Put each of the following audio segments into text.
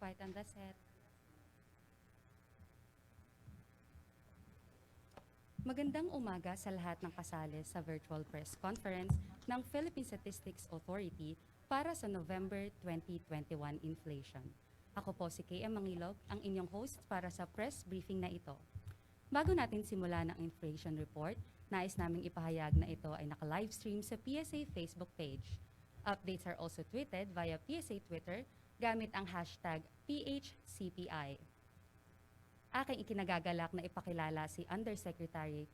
Quiet on the set. Magandang umaga sa lahat ng kasali sa virtual press conference ng Philippine Statistics Authority para sa November 2021 inflation. Ako po si KM Mangilog, ang inyong host para sa press briefing na ito. Bago natin simula ng inflation report, nais naming ipahayag na ito ay naka-livestream sa PSA Facebook page. Updates are also tweeted via PSA Twitter gamit ang hashtag PHCPI. Aking ikinagagalak na ipakilala si Undersecretary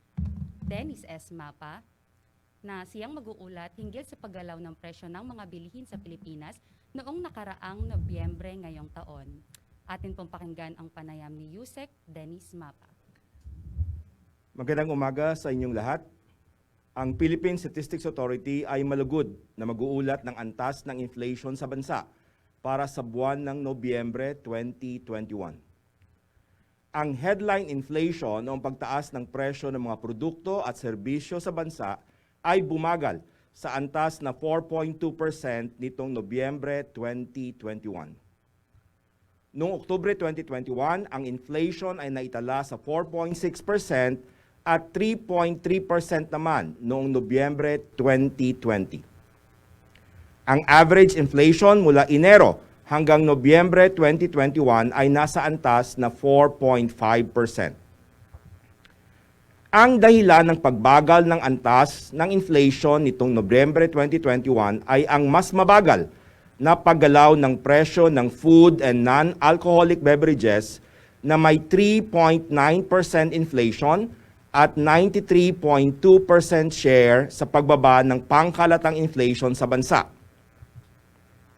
Dennis S. Mapa na siyang mag-uulat hinggil sa paggalaw ng presyo ng mga bilihin sa Pilipinas noong nakaraang Nobyembre ngayong taon. Atin pong pakinggan ang panayam ni Yusek Dennis Mapa. Magandang umaga sa inyong lahat. Ang Philippine Statistics Authority ay malugod na mag-uulat ng antas ng inflation sa bansa para sa buwan ng Nobyembre 2021. Ang headline inflation o pagtaas ng presyo ng mga produkto at serbisyo sa bansa ay bumagal sa antas na 4.2% nitong Nobyembre 2021. Noong Oktubre 2021, ang inflation ay naitala sa 4.6% at 3.3% naman noong Nobyembre 2020. Ang average inflation mula Enero hanggang Nobyembre 2021 ay nasa antas na 4.5%. Ang dahilan ng pagbagal ng antas ng inflation nitong Nobyembre 2021 ay ang mas mabagal na paggalaw ng presyo ng food and non-alcoholic beverages na may 3.9% inflation at 93.2% share sa pagbaba ng pangkalatang inflation sa bansa.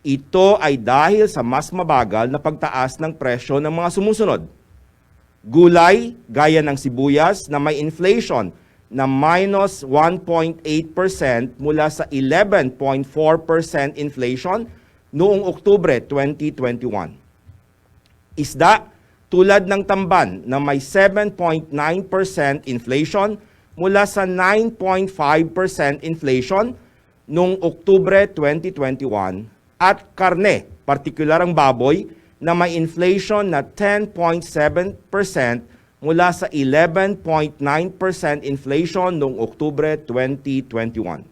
Ito ay dahil sa mas mabagal na pagtaas ng presyo ng mga sumusunod. Gulay, gaya ng sibuyas na may inflation na minus 1.8% mula sa 11.4% inflation noong Oktubre 2021. Isda, tulad ng tamban na may 7.9% inflation mula sa 9.5% inflation noong Oktubre 2021 at karne, partikular ang baboy, na may inflation na 10.7% mula sa 11.9% inflation noong Oktubre 2021.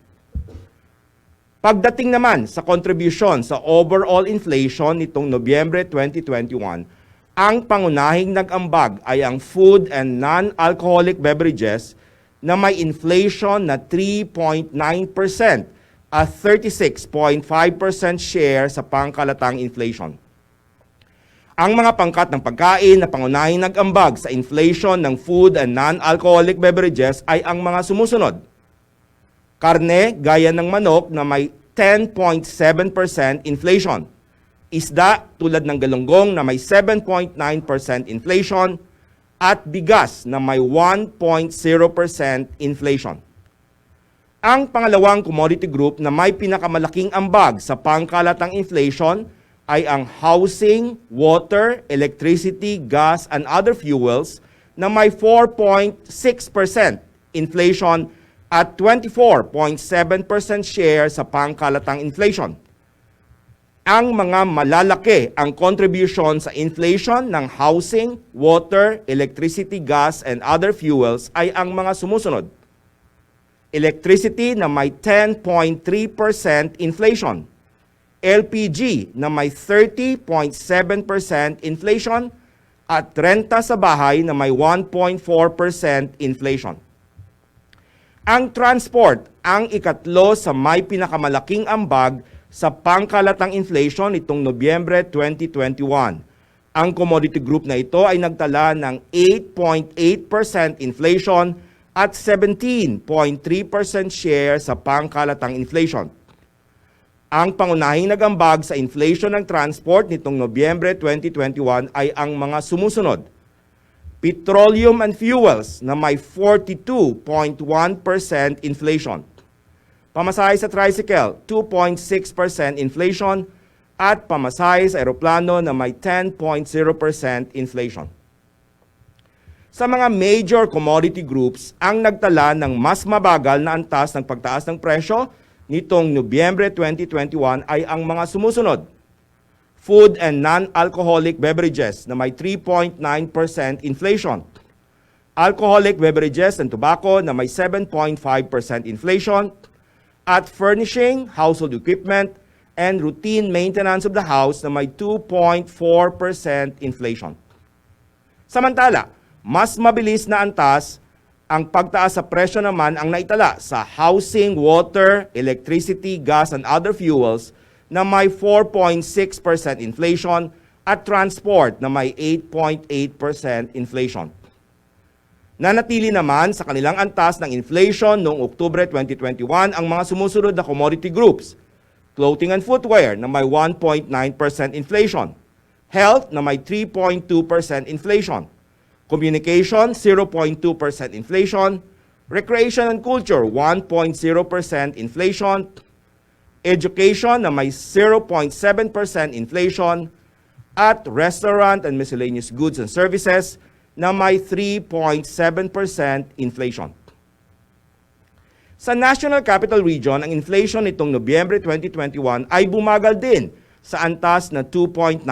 Pagdating naman sa contribution sa overall inflation nitong Nobyembre 2021, ang pangunahing nag-ambag ay ang food and non-alcoholic beverages na may inflation na 3.9% at 36.5% share sa pangkalatang inflation. Ang mga pangkat ng pagkain na pangunahing nag-ambag sa inflation ng food and non-alcoholic beverages ay ang mga sumusunod. Karne, gaya ng manok na may 10.7% inflation. Isda, tulad ng galunggong na may 7.9% inflation. At bigas na may 1.0% inflation. Ang pangalawang commodity group na may pinakamalaking ambag sa pangkalatang inflation ay ang housing, water, electricity, gas, and other fuels na may 4.6% inflation at 24.7% share sa pangkalatang inflation. Ang mga malalaki ang contribution sa inflation ng housing, water, electricity, gas, and other fuels ay ang mga sumusunod. Electricity na may 10.3% inflation. LPG na may 30.7% inflation at renta sa bahay na may 1.4% inflation. Ang transport ang ikatlo sa may pinakamalaking ambag sa pangkalatang inflation nitong Nobyembre 2021. Ang commodity group na ito ay nagtala ng 8.8% inflation at 17.3% share sa pangkalatang inflation. Ang pangunahing nag-ambag sa inflation ng transport nitong Nobyembre 2021 ay ang mga sumusunod. Petroleum and fuels na may 42.1% inflation. Pamasahe sa tricycle, 2.6% inflation. At pamasahe sa eroplano na may 10.0% inflation. Sa mga major commodity groups, ang nagtala ng mas mabagal na antas ng pagtaas ng presyo nitong Nobyembre 2021 ay ang mga sumusunod. food and non-alcoholic beverages na may 3.9% inflation, alcoholic beverages and tobacco na may 7.5% inflation, at furnishing, household equipment, and routine maintenance of the house na may 2.4% inflation. Samantala, mas mabilis na antas ang pagtaas sa presyo naman ang naitala sa housing, water, electricity, gas, and other fuels na may 4.6% inflation at transport na may 8.8% inflation. Nanatili naman sa kanilang antas ng inflation noong Oktubre 2021 ang mga sumusunod na commodity groups: clothing and footwear na may 1.9% inflation, health na may 3.2% inflation, communication 0.2% inflation, recreation and culture 1.0% inflation, education na may 0.7% inflation, at restaurant and miscellaneous goods and services na may 3.7% inflation. Sa National Capital Region, ang inflation nitong Nobyembre 2021 ay bumagal din sa antas na 2.9%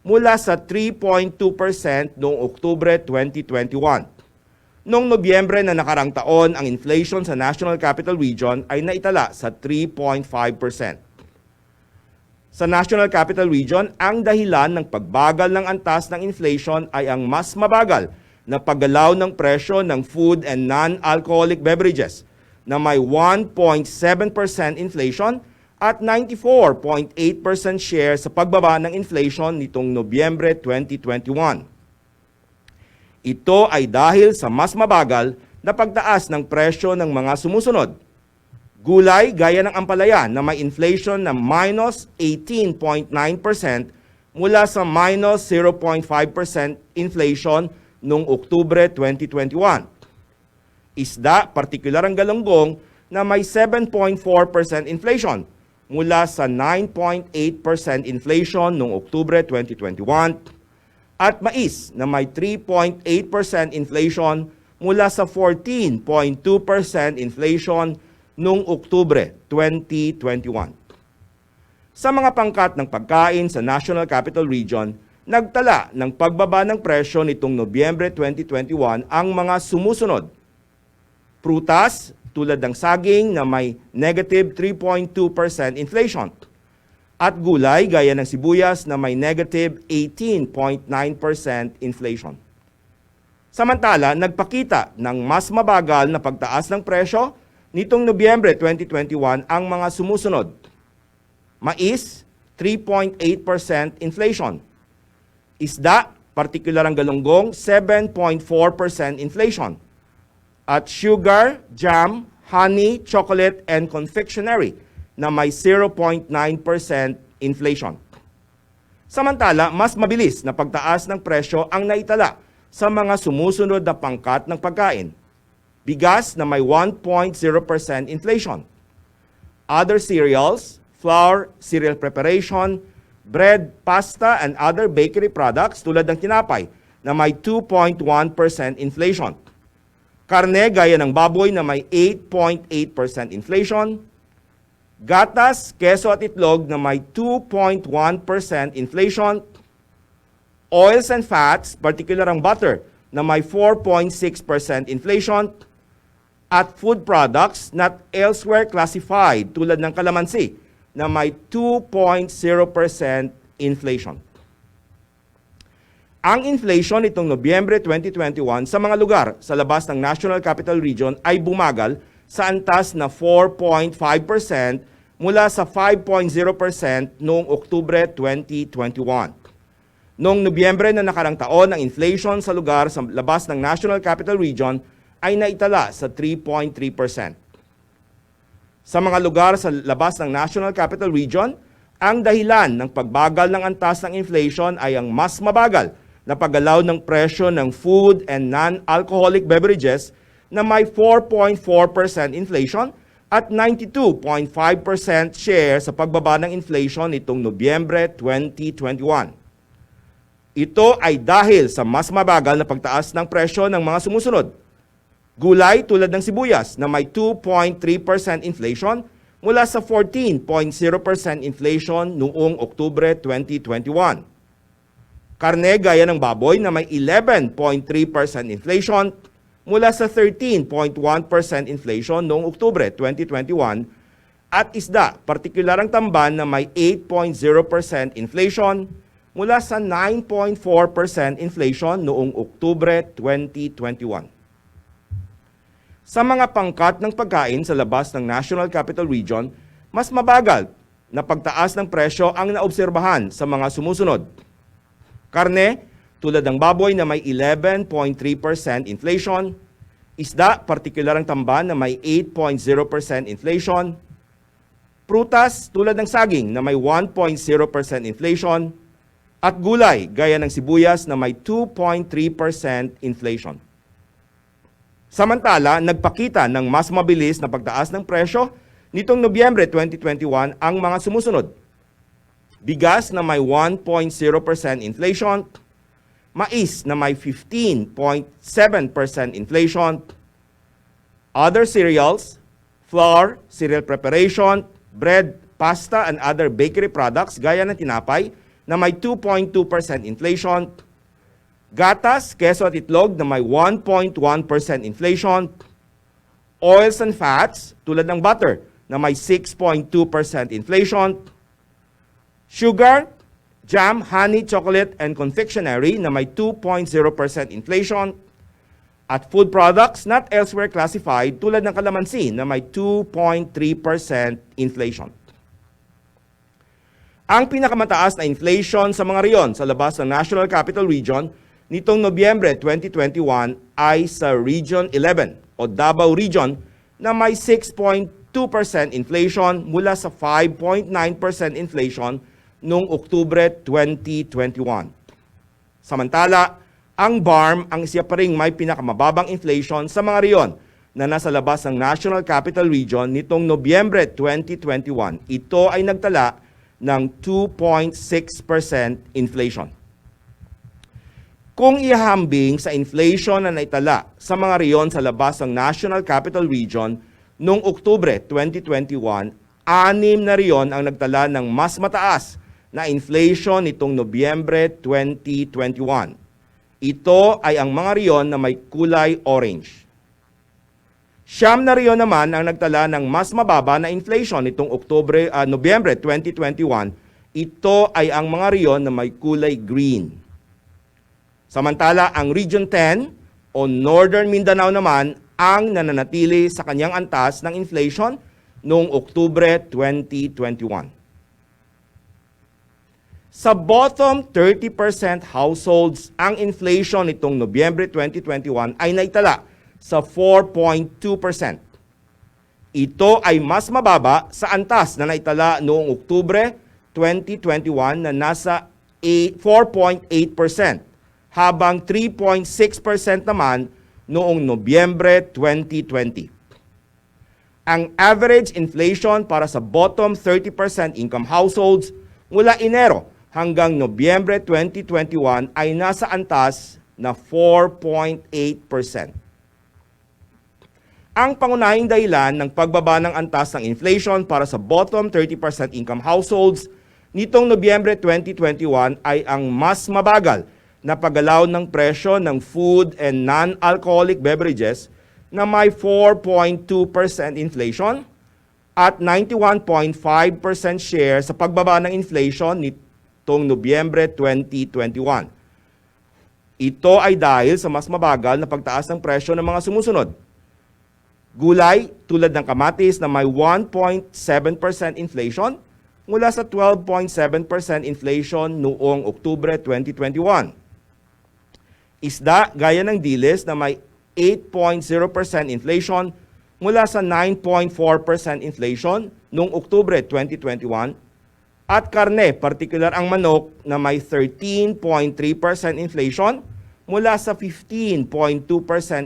mula sa 3.2% noong Oktubre 2021. Noong Nobyembre na nakarang taon, ang inflation sa National Capital Region ay naitala sa 3.5%. Sa National Capital Region, ang dahilan ng pagbagal ng antas ng inflation ay ang mas mabagal na paggalaw ng presyo ng food and non-alcoholic beverages na may 1.7% inflation at 94.8% share sa pagbaba ng inflation nitong Nobyembre 2021. Ito ay dahil sa mas mabagal na pagtaas ng presyo ng mga sumusunod: gulay gaya ng ampalaya na may inflation na minus 18.9% mula sa minus 0.5% inflation noong Oktubre 2021. Isda, partikular ang galunggong, na may 7.4% inflation mula sa 9.8% inflation noong Oktubre 2021, at mais na may 3.8% inflation mula sa 14.2% inflation noong Oktubre 2021. Sa mga pangkat ng pagkain sa National Capital Region, nagtala ng pagbaba ng presyo nitong Nobyembre 2021 ang mga sumusunod: prutas tulad ng saging na may negative 3.2% inflation, at gulay gaya ng sibuyas na may negative 18.9% inflation. Samantala, nagpakita ng mas mabagal na pagtaas ng presyo nitong Nobyembre 2021 ang mga sumusunod: mais, 3.8% inflation; isda, partikular ang galunggong, 7.4% inflation; at sugar, jam, honey, chocolate, and confectionery na may 0.9% inflation. Samantala, mas mabilis na pagtaas ng presyo ang naitala sa mga sumusunod na pangkat ng pagkain: bigas na may 1.0% inflation; other cereals, flour, cereal preparation, bread, pasta, and other bakery products tulad ng tinapay na may 2.1% inflation; karne gaya ng baboy na may 8.8% inflation; gatas, keso at itlog na may 2.1% inflation; oils and fats, particular ang butter, na may 4.6% inflation; at food products not elsewhere classified tulad ng kalamansi na may 2.0% inflation. Ang inflation nitong Nobyembre 2021 sa mga lugar sa labas ng National Capital Region ay bumagal sa antas na 4.5% mula sa 5.0% noong Oktubre 2021. Noong Nobyembre na nakarang taon, ang inflation sa lugar sa labas ng National Capital Region ay naitala sa 3.3%. Sa mga lugar sa labas ng National Capital Region, ang dahilan ng pagbagal ng antas ng inflation ay ang mas mabagal na paggalaw ng presyo ng food and non-alcoholic beverages na may 4.4% inflation at 92.5% share sa pagbaba ng inflation nitong Nobyembre 2021. Ito ay dahil sa mas mabagal na pagtaas ng presyo ng mga sumusunod: gulay tulad ng sibuyas na may 2.3% inflation mula sa 14.0% inflation noong Oktubre 2021. Karne gaya ng baboy na may 11.3% inflation mula sa 13.1% inflation noong Oktubre 2021 at isda, partikular ang tamban na may 8.0% inflation mula sa 9.4% inflation noong Oktubre 2021. Sa mga pangkat ng pagkain sa labas ng National Capital Region, mas mabagal na pagtaas ng presyo ang naobserbahan sa mga sumusunod. Karne, tulad ng baboy na may 11.3% inflation, isda, partikular ang tamban na may 8.0% inflation, prutas tulad ng saging na may 1.0% inflation, at gulay gaya ng sibuyas na may 2.3% inflation. Samantala, nagpakita ng mas mabilis na pagtaas ng presyo nitong Nobyembre 2021 ang mga sumusunod. Bigas na may 1.0% inflation, mais na may 15.7% inflation, other cereals, flour, cereal preparation, bread, pasta, and other bakery products gaya ng tinapay na may 2.2% inflation, gatas, keso at itlog na may 1.1% inflation, oils and fats tulad ng butter na may 6.2% inflation, sugar, jam, honey, chocolate, and confectionery na may 2.0% inflation, at food products not elsewhere classified tulad ng kalamansi na may 2.3% inflation. Ang pinakamataas na inflation sa mga riyon sa labas ng National Capital Region nitong Nobyembre 2021 ay sa Region 11 o Davao Region na may 6.2% inflation mula sa 5.9% inflation noong Oktubre 2021. Samantala, ang BARM ang siya pa ring may pinakamababang inflation sa mga riyon na nasa labas ng National Capital Region nitong Nobyembre 2021. Ito ay nagtala ng 2.6% inflation. Kung ihahambing sa inflation na naitala sa mga riyon sa labas ng National Capital Region noong Oktubre 2021, 6 na riyon ang nagtala ng mas mataas na inflation nitong Nobyembre 2021. Ito ay ang mga riyon na may kulay orange. 9 na riyon naman ang nagtala ng mas mababa na inflation nitong Nobyembre 2021. Ito ay ang mga riyon na may kulay green. Samantala, ang Region 10 o Northern Mindanao naman ang nananatili sa kanyang antas ng inflation noong Oktubre 2021. Sa bottom 30% households, ang inflation nitong Nobyembre 2021 ay naitala sa 4.2%. Ito ay mas mababa sa antas na naitala noong Oktubre 2021 na nasa 4.8%, habang 3.6% naman noong Nobyembre 2020. Ang average inflation para sa bottom 30% income households mula Enero hanggang Nobyembre 2021 ay nasa antas na 4.8%. Ang pangunahing dahilan ng pagbaba ng antas ng inflation para sa bottom 30% income households nitong Nobyembre 2021 ay ang mas mabagal na paggalaw ng presyo ng food and non-alcoholic beverages na may 4.2% inflation at 91.5% share sa pagbaba ng inflation nitong Nobyembre 2021. Ito ay dahil sa mas mabagal na pagtaas ng presyo ng mga sumusunod. Gulay tulad ng kamatis na may 1.7% inflation mula sa 12.7% inflation noong Oktubre 2021. Isda gaya ng dilis na may 8.0% inflation mula sa 9.4% inflation noong Oktubre 2021. At karne, partikular ang manok na may 13.3% inflation mula sa 15.2%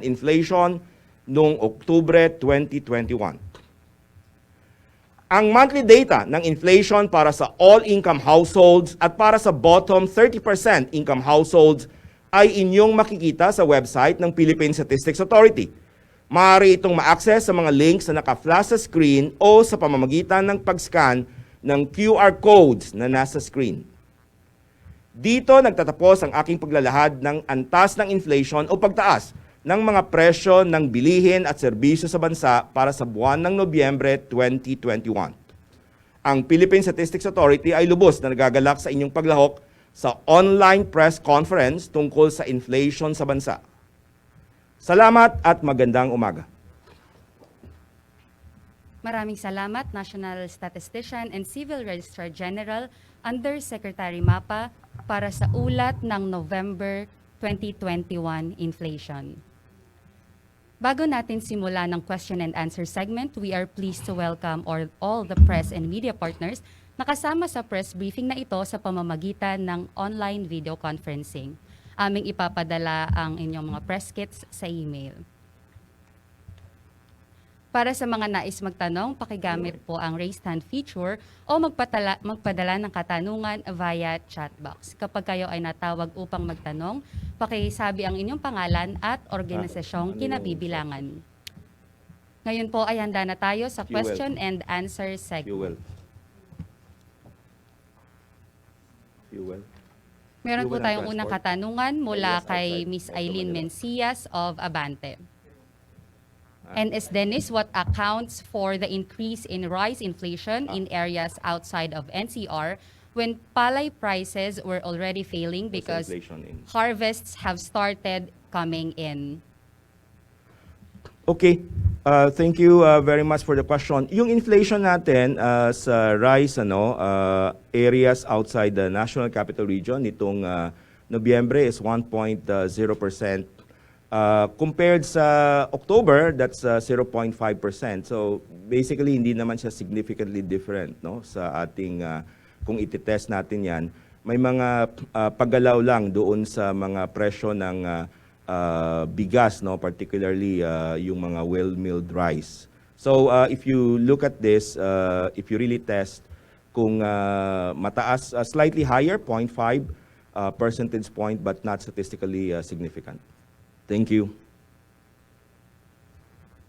inflation noong Oktubre 2021. Ang monthly data ng inflation para sa all-income households at para sa bottom 30% income households ay inyong makikita sa website ng Philippine Statistics Authority. Maaari itong ma-access sa mga links na naka-flash sa screen o sa pamamagitan ng pag-scan ng QR codes na nasa screen. Dito nagtatapos ang aking paglalahad ng antas ng inflation o pagtaas ng mga presyo ng bilihin at serbisyo sa bansa para sa buwan ng Nobyembre 2021. Ang Philippine Statistics Authority ay lubos na nagagalak sa inyong paglahok sa online press conference tungkol sa inflation sa bansa. Salamat at magandang umaga. Maraming salamat, National Statistician and Civil Registrar General Undersecretary Mapa para sa ulat ng November 2021 inflation. Bago natin simula ng question and answer segment, we are pleased to welcome all the press and media partners na kasama sa press briefing na ito sa pamamagitan ng online video conferencing. Aming ipapadala ang inyong mga press kits sa email. Para sa mga nais magtanong, pakigamit po ang raise hand feature o magpadala ng katanungan via chat box. Kapag kayo ay natawag upang magtanong, pakisabi ang inyong pangalan at organisasyong kinabibilangan. Ngayon po ay handa na tayo sa question and answer segment. Meron po tayong unang katanungan mula kay Ms. Eileen Mencias of Abante. NS Dennis, what accounts for the increase in rice inflation in areas outside of NCR when palay prices were already failing because harvests have started coming in? Okay, thank you very much for the question. Yung inflation natin sa rice areas outside the National Capital Region nitong Nobyembre is 1.0%. Compared sa October, that's 0.5%. So basically, hindi naman siya significantly different sa ating, kung ititest natin yan. May mga paggalaw lang doon sa mga presyo ng bigas, particularly yung mga well-milled rice. So if you look at this, if you really test, kung mataas, slightly higher, 0.5 percentage point, but not statistically significant. Thank you.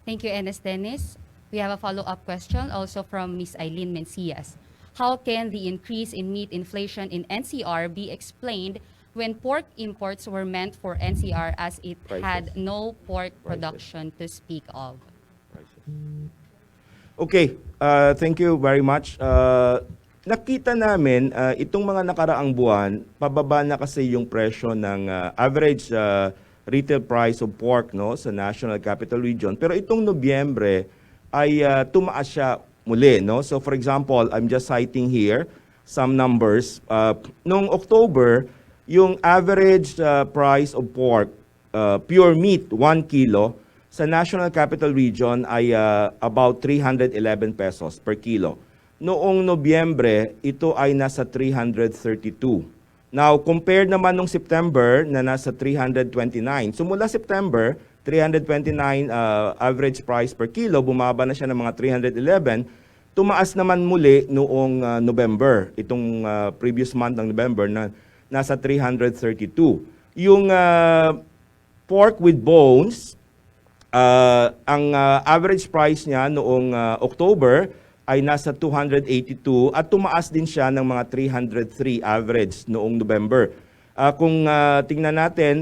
Thank you, NS Dennis. We have a follow-up question also from Ms. Eileen Mencias. How can the increase in meat inflation in NCR be explained when pork imports were meant for NCR as it had no pork production to speak of? Okay, thank you very much. Nakita namin itong mga nakaraang buwan, pababa na kasi yung presyo ng average retail price of pork sa National Capital Region. Pero itong Nobyembre ay tumaas siya muli. So for example, I'm just citing here some numbers. Noong October, yung average price of pork, pure meat, 1 kilo, sa National Capital Region ay about 311 pesos per kilo. Noong Nobyembre, ito ay nasa 332. Now, compared naman nung September na nasa 329. So mula September, 329 average price per kilo, bumaba na siya ng mga 311. Tumaas naman muli noong November, itong previous month ng November na nasa 332. Yung pork with bones, ang average price niya noong October ay nasa 282 at tumaas din siya ng mga 303 average noong November. Kung tingnan natin,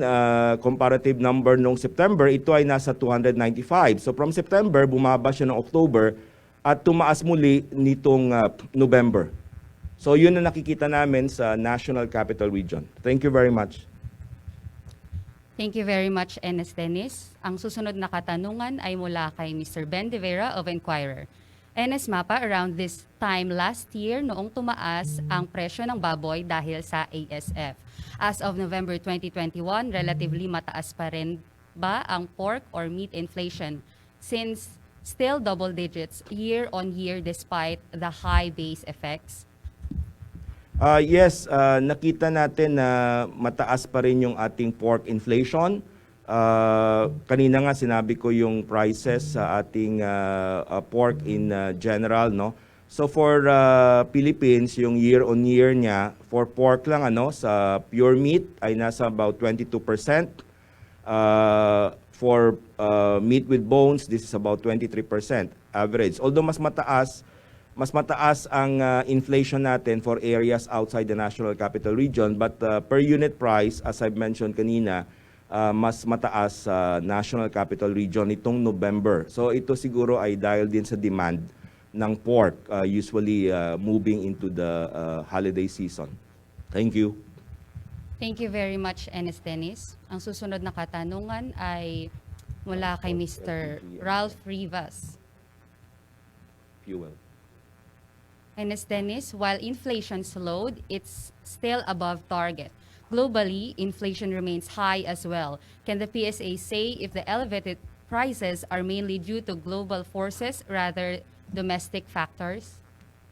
comparative number noong September, ito ay nasa 295. So from September, bumaba siya ng October at tumaas muli nitong November. So yun na nakikita namin sa National Capital Region. Thank you very much. Thank you very much, NS Dennis. Ang susunod na katanungan ay mula kay Mr. Ben De Vera of Enquirer. NS Mapa, around this time last year, noong tumaas ang presyo ng baboy dahil sa ASF. As of November 2021, relatively mataas pa rin ba ang pork or meat inflation since still double digits year-on-year despite the high base effects? Yes, nakita natin na mataas pa rin yung ating pork inflation. Kanina nga sinabi ko yung prices sa ating pork in general, So for Philippines, yung year-on-year niya for pork lang sa pure meat ay nasa about 22%. For meat with bones, this is about 23% average. Although mas mataas ang inflation natin for areas outside the National Capital Region, but per unit price, as I've mentioned kanina, mas mataas sa National Capital Region itong November. So ito siguro ay dahil din sa demand ng pork, usually moving into the holiday season. Thank you. Thank you very much, Enes Dennis. Ang susunod na katanungan ay mula kay Mr. Ralph Rivas. Fuel. Enes Dennis, while inflation slowed, it's still above target. Globally, inflation remains high as well. Can the PSA say if the elevated prices are mainly due to global forces rather domestic factors?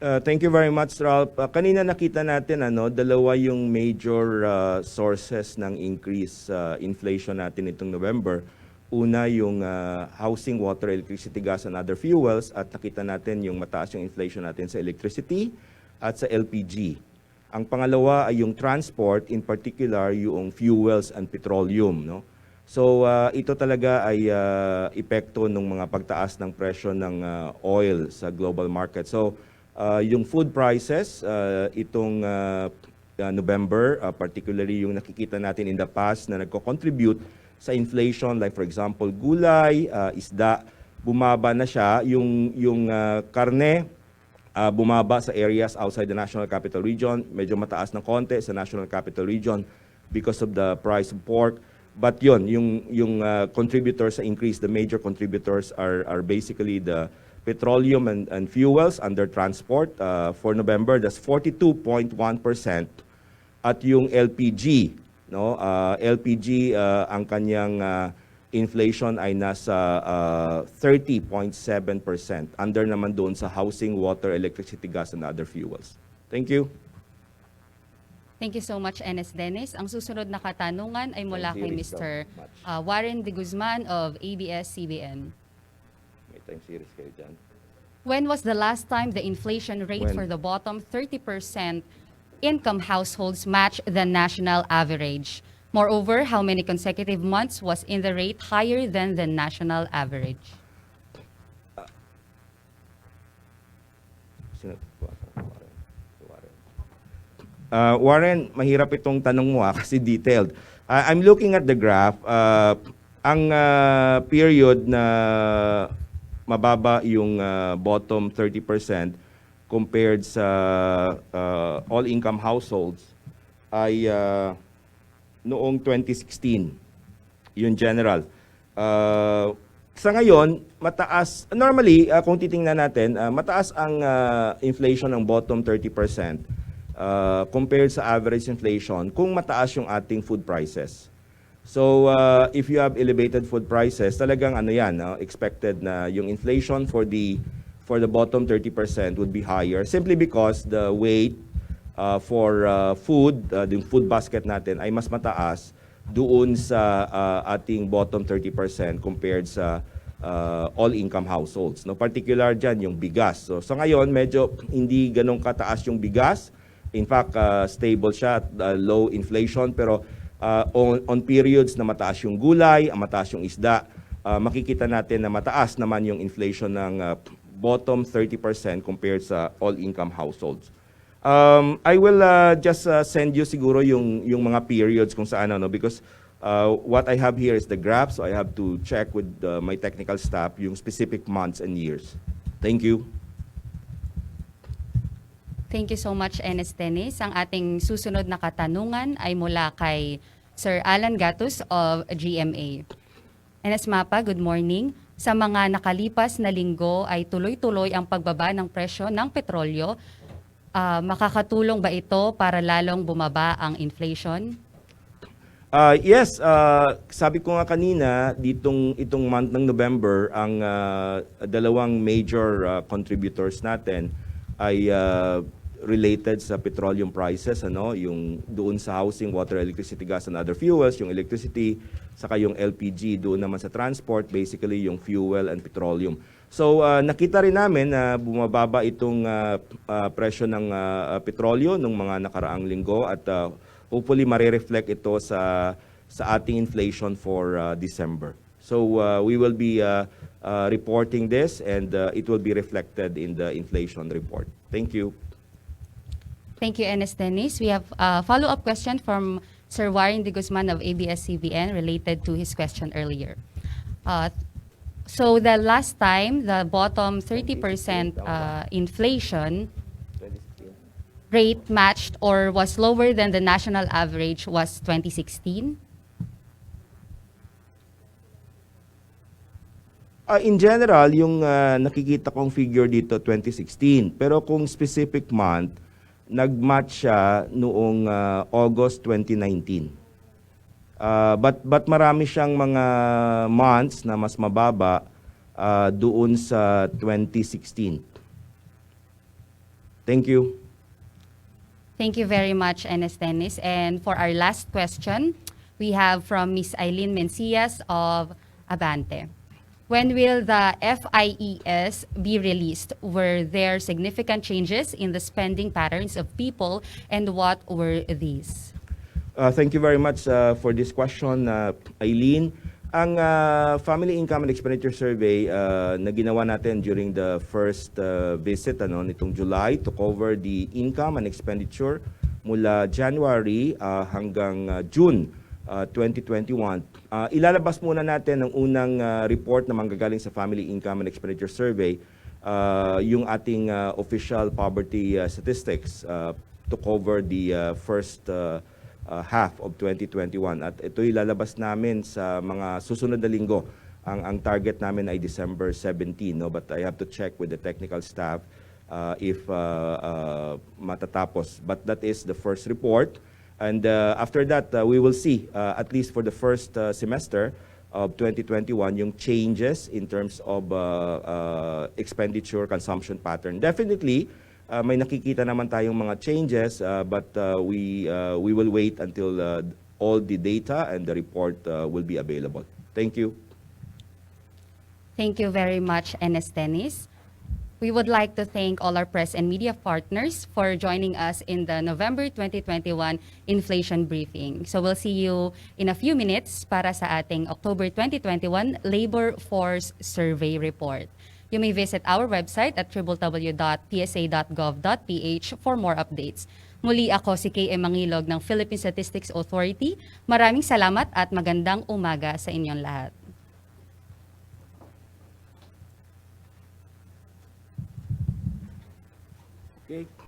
Thank you very much, Ralph. Kanina nakita natin, dalawa yung major sources ng increase inflation natin itong November. Una, yung housing, water, electricity, gas, and other fuels. At nakita natin yung mataas yung inflation natin sa electricity at sa LPG. Ang pangalawa ay yung transport, in particular yung fuels and petroleum. No? So ito talaga ay epekto ng mga pagtaas ng presyo ng oil sa global market. So yung food prices, itong November, particularly yung nakikita natin in the past na nagko-contribute sa inflation, like for example, gulay, isda, bumaba na siya. Yung karne, bumaba sa areas outside the National Capital Region. Medyo mataas ng konti sa National Capital Region because of the price of pork. But yun, yung contributors sa increase, the major contributors are basically the petroleum and fuels under transport. For November, that's 42.1%. At yung LPG, no, LPG ang kanyang inflation ay nasa 30.7%. Under naman doon sa housing, water, electricity, gas, and other fuels. Thank you. Thank you so much, Enes Dennis. Ang susunod na katanungan ay mula kay Time series Mr. daw. Warren de Guzman of ABS-CBN. May time series kayo dyan. When was the last time the inflation rate When? for the bottom 30% income households matched the national average? Moreover, how many consecutive months was in the rate higher than the national average? Warren, mahirap itong tanong mo kasi detailed. I'm looking at the graph. Ang period na mababa yung bottom 30% compared sa all-income households ay noong 2016, yung general. Sa ngayon, mataas, normally, kung titingnan natin, mataas ang inflation ng bottom 30% compared sa average inflation kung mataas yung ating food prices. So, if you have elevated food prices, talagang expected na yung inflation for the bottom 30% would be higher simply because the weight for food, yung food basket natin ay mas mataas doon sa ating bottom 30% compared sa all-income households. No, particular dyan yung bigas. So, sa ngayon, medyo hindi ganun kataas yung bigas. In fact, stable siya at low inflation, pero on periods na mataas yung gulay, mataas yung isda, makikita natin na mataas naman yung inflation ng bottom 30% compared sa all-income households. I will just send you siguro yung mga periods kung saan, because what I have here is the graph, so I have to check with my technical staff yung specific months and years. Thank you. Thank you so much, Enes Dennis. Ang ating susunod na katanungan ay mula kay Sir Alan Gatus of GMA. Enes Mapa, good morning. Sa mga nakalipas na linggo ay tuloy-tuloy ang pagbaba ng presyo ng petrolyo. Makakatulong ba ito para lalong bumaba ang inflation? Yes, sabi ko nga kanina, itong month ng November, ang dalawang major contributors natin ay related sa petroleum prices, yung doon sa housing, water, electricity, gas, and other fuels, yung electricity, saka yung LPG, doon naman sa transport, basically yung fuel and petroleum. So nakita rin namin na bumababa itong presyo ng petrolyo nung mga nakaraang linggo at hopefully marireflect ito sa ating inflation for December. So we will be reporting this, and it will be reflected in the inflation report. Thank you. Thank you, Enes Dennis. We have a follow-up question from Sir Warren de Guzman of ABS-CBN related to his question earlier. So the last time, the bottom 30% inflation rate matched or was lower than the national average was 2016. In general, yung nakikita kong figure dito, 2016. Pero kung specific month, nag-match siya noong August 2019. But marami siyang mga months na mas mababa doon sa 2016. Thank you. Thank you very much, Enes Dennis. And for our last question, we have from Ms. Eileen Mencias of Abante. When will the FIES be released? Were there significant changes in the spending patterns of people, and what were these? Thank you very much for this question, Eileen. Ang Family Income and Expenditure Survey na ginawa natin during the first visit nitong July to cover the income and expenditure mula January hanggang June 2021. Ilalabas muna natin ang unang report na manggagaling sa Family Income and Expenditure Survey, yung ating official poverty statistics to cover the first half of 2021. At ito ilalabas namin sa mga susunod na linggo. Ang target namin ay December 17, no? But I have to check with the technical staff if matatapos. But that is the first report. And after that, we will see, at least for the first semester of 2021, yung changes in terms of expenditure consumption pattern. Definitely, may nakikita naman tayong mga changes, but we will wait until all the data and the report will be available. Thank you. Thank you very much, Enes Dennis. We would like to thank all our press and media partners for joining us in the November 2021 inflation briefing. So we'll see you in a few minutes para sa ating October 2021 Labor Force Survey Report. You may visit our website at www.psa.gov.ph for more updates. Muli ako si KM Mangilog ng Philippine Statistics Authority. Maraming salamat at magandang umaga sa inyong lahat. Okay.